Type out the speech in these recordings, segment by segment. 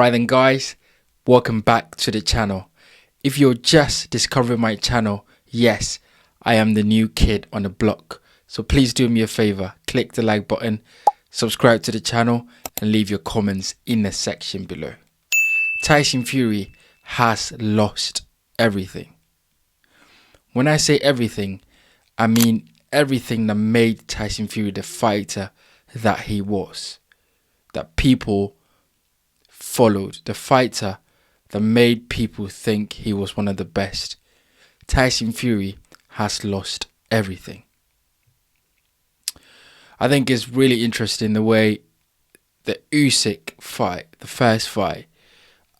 Alright then guys, welcome back to the channel. If you're just discovering my channel, yes, I am the new kid on the block. So please do me a favor, click the like button, subscribe to the channel and leave your comments in the section below. Tyson Fury has lost everything. When I say everything, I mean everything that made Tyson Fury the fighter that he was. That people followed, the fighter that made people think he was one of the best. Tyson Fury has lost everything. I think it's really interesting the way the Usyk fight, the first fight,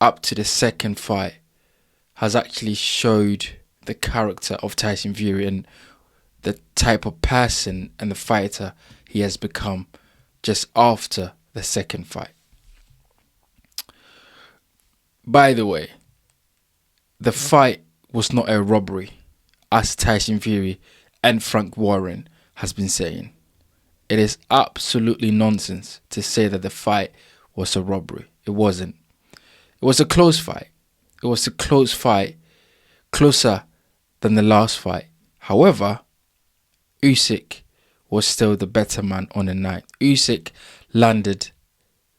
up to the second fight, has actually showed the character of Tyson Fury and the type of person and the fighter he has become just after the second fight. By the way, the fight was not a robbery, as Tyson Fury and Frank Warren has been saying. It is absolutely nonsense to say that the fight was a robbery. It wasn't. It was a close fight. It was a close fight, closer than the last fight. However, Usyk was still the better man on the night. Usyk landed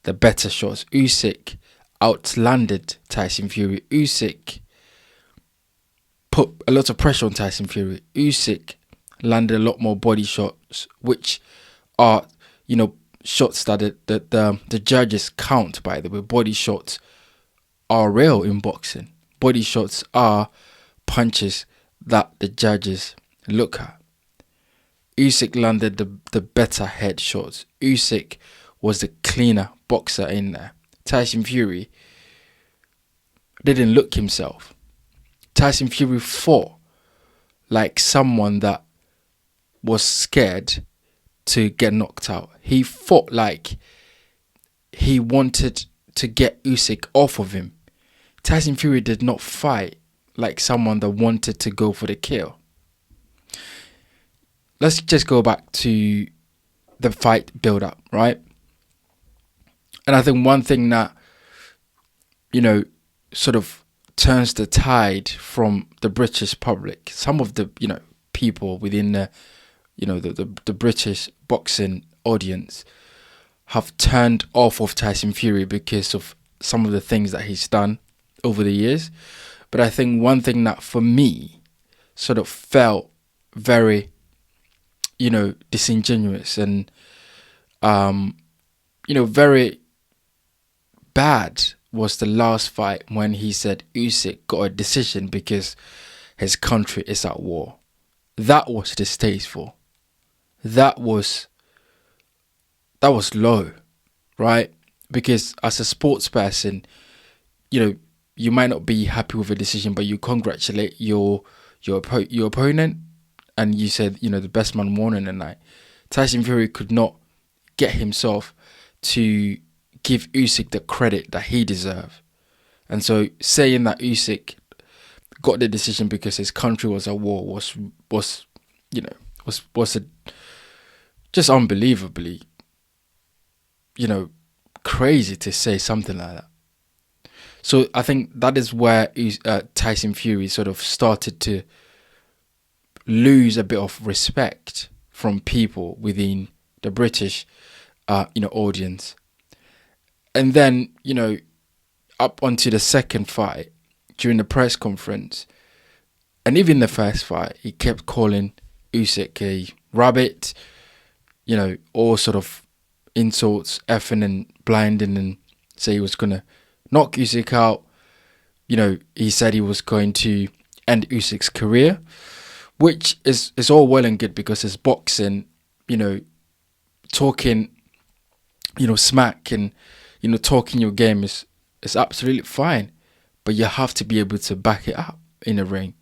the better shots. Usyk outlanded Tyson Fury. Usyk put a lot of pressure on Tyson Fury. Usyk landed a lot more body shots, which are, shots that the judges count, by the way. Body shots are real in boxing. Body shots are punches that the judges look at. Usyk landed the better head shots. Usyk was the cleaner boxer in there. Tyson Fury didn't look himself. Tyson Fury fought like someone that was scared to get knocked out. He fought like he wanted to get Usyk off of him. Tyson Fury did not fight like someone that wanted to go for the kill. Let's just go back to the fight build-up, right? And I think one thing that, sort of turns the tide from the British public, some of the, people within the, the British boxing audience have turned off of Tyson Fury because of some of the things that he's done over the years. But I think one thing that for me sort of felt very, disingenuous and, very bad was the last fight when he said Usyk got a decision because his country is at war. That was distasteful. That was low, right? Because as a sports person, you might not be happy with a decision, but you congratulate your opponent, and you said, the best man won in the night. Tyson Fury could not get himself to give Usyk the credit that he deserved. And so saying that Usyk got the decision because his country was at war was just unbelievably, crazy to say something like that. So I think that is where Tyson Fury sort of started to lose a bit of respect from people within the British, audience. And then, up onto the second fight, during the press conference, and even the first fight, he kept calling Usyk a rabbit, all sort of insults, effing and blinding, and say he was going to knock Usyk out. He said he was going to end Usyk's career, which is all well and good because it's boxing, talking, smack and, talking your game is absolutely fine, but you have to be able to back it up in the ring.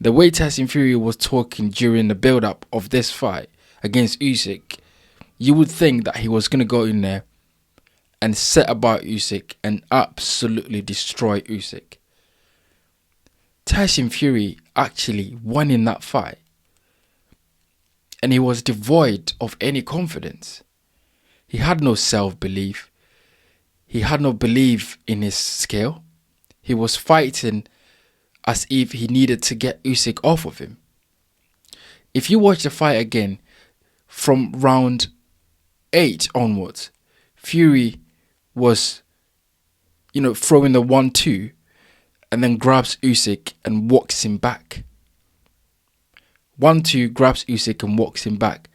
The way Tyson Fury was talking during the build-up of this fight against Usyk, you would think that he was going to go in there and set about Usyk and absolutely destroy Usyk. Tyson Fury actually won in that fight, and he was devoid of any confidence. He had no self-belief. he had no belief in his skill. He was fighting as if he needed to get Usyk off of him. If you watch the fight again, from round 8 onwards, Fury was, throwing the 1-2 and then grabs Usyk and walks him back. 1-2, grabs Usyk and walks him back.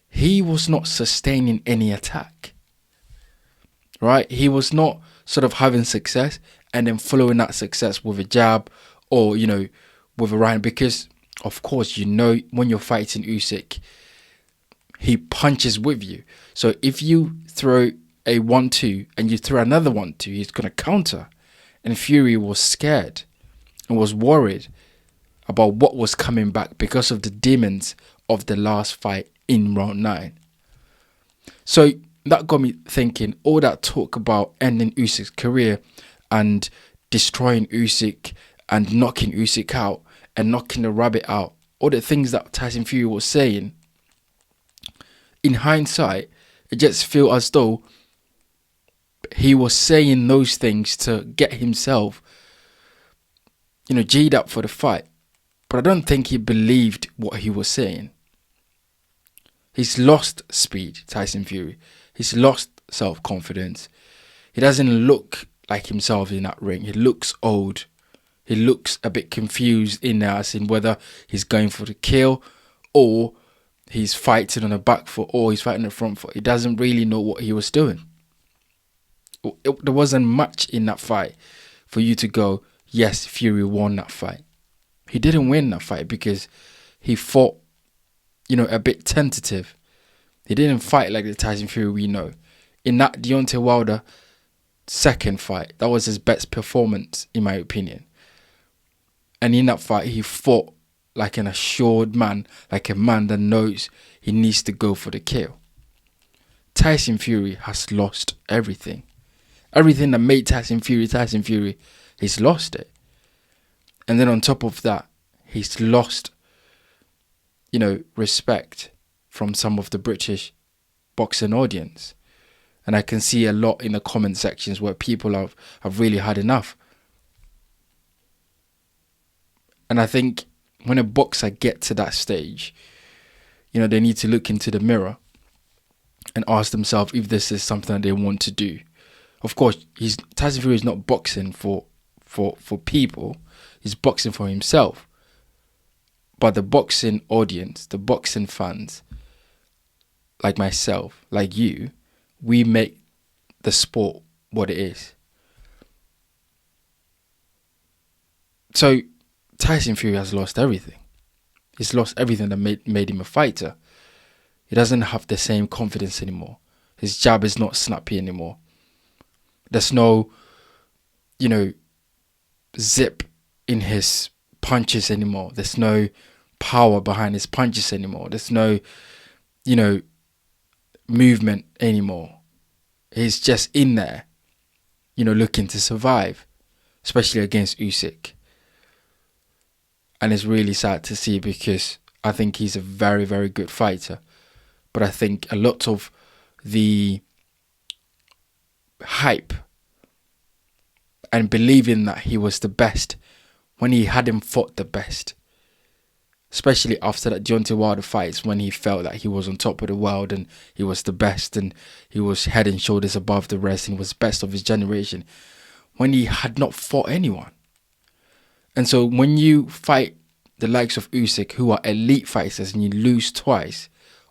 He was not sustaining any attack, right? He was not sort of having success and then following that success with a jab or, with a right. Because, of course, when you're fighting Usyk, he punches with you. So if you throw a 1-2 and you throw another 1-2, he's going to counter. And Fury was scared and was worried about what was coming back because of the demons of the last fight in round 9. So that got me thinking, all that talk about ending Usyk's career and destroying Usyk and knocking Usyk out and knocking the rabbit out, all the things that Tyson Fury was saying, in hindsight, it just feels as though he was saying those things to get himself, G'd up for the fight. But I don't think he believed what he was saying. He's lost speed, Tyson Fury. He's lost self-confidence. He doesn't look like himself in that ring. He looks old. He looks a bit confused in there, as in whether he's going for the kill or he's fighting on the back foot or he's fighting on the front foot. He doesn't really know what he was doing. There wasn't much in that fight for you to go, yes, Fury won that fight. He didn't win that fight because he fought, a bit tentative. He didn't fight like the Tyson Fury we know. In that Deontay Wilder second fight, that was his best performance, in my opinion. And in that fight, he fought like an assured man, like a man that knows he needs to go for the kill. Tyson Fury has lost everything. Everything that made Tyson Fury, he's lost it. And then on top of that, he's lost, respect from some of the British boxing audience. And I can see a lot in the comment sections where people have really had enough. And I think when a boxer gets to that stage, they need to look into the mirror and ask themselves if this is something that they want to do. Of course, Tyson Fury is not boxing for people. He's boxing for himself. But the boxing audience, the boxing fans, like myself, like you, we make the sport what it is. So Tyson Fury has lost everything. He's lost everything that made him a fighter. He doesn't have the same confidence anymore. His jab is not snappy anymore. There's no, zip in his punches anymore. There's no power behind his punches anymore. There's no, movement anymore. He's just in there, looking to survive, especially against Usyk. And it's really sad to see because I think he's a very, very good fighter. But I think a lot of the hype and believing that he was the best when he hadn't fought the best, especially after that Deontay Wilder fights, when he felt that he was on top of the world and he was the best and he was head and shoulders above the rest and he was best of his generation, when he had not fought anyone. And so when you fight the likes of Usyk, who are elite fighters, and you lose twice,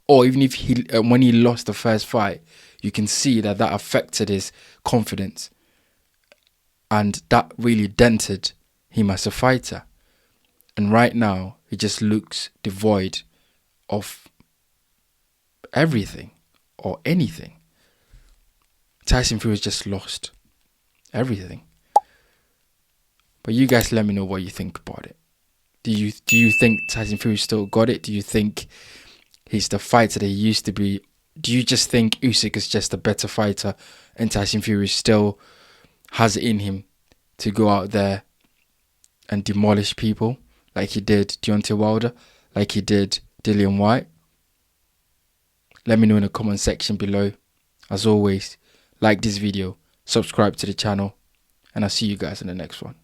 or even if when he lost the first fight, you can see that affected his confidence. And that really dented him as a fighter. And right now, he just looks devoid of everything or anything. Tyson Fury has just lost everything. But you guys let me know what you think about it. Do you think Tyson Fury still got it? Do you think he's the fighter that he used to be? Do you just think Usyk is just a better fighter and Tyson Fury still has it in him to go out there and demolish people like he did Deontay Wilder, like he did Dillian Whyte? Let me know in the comment section below. As always, like this video, subscribe to the channel, and I'll see you guys in the next one.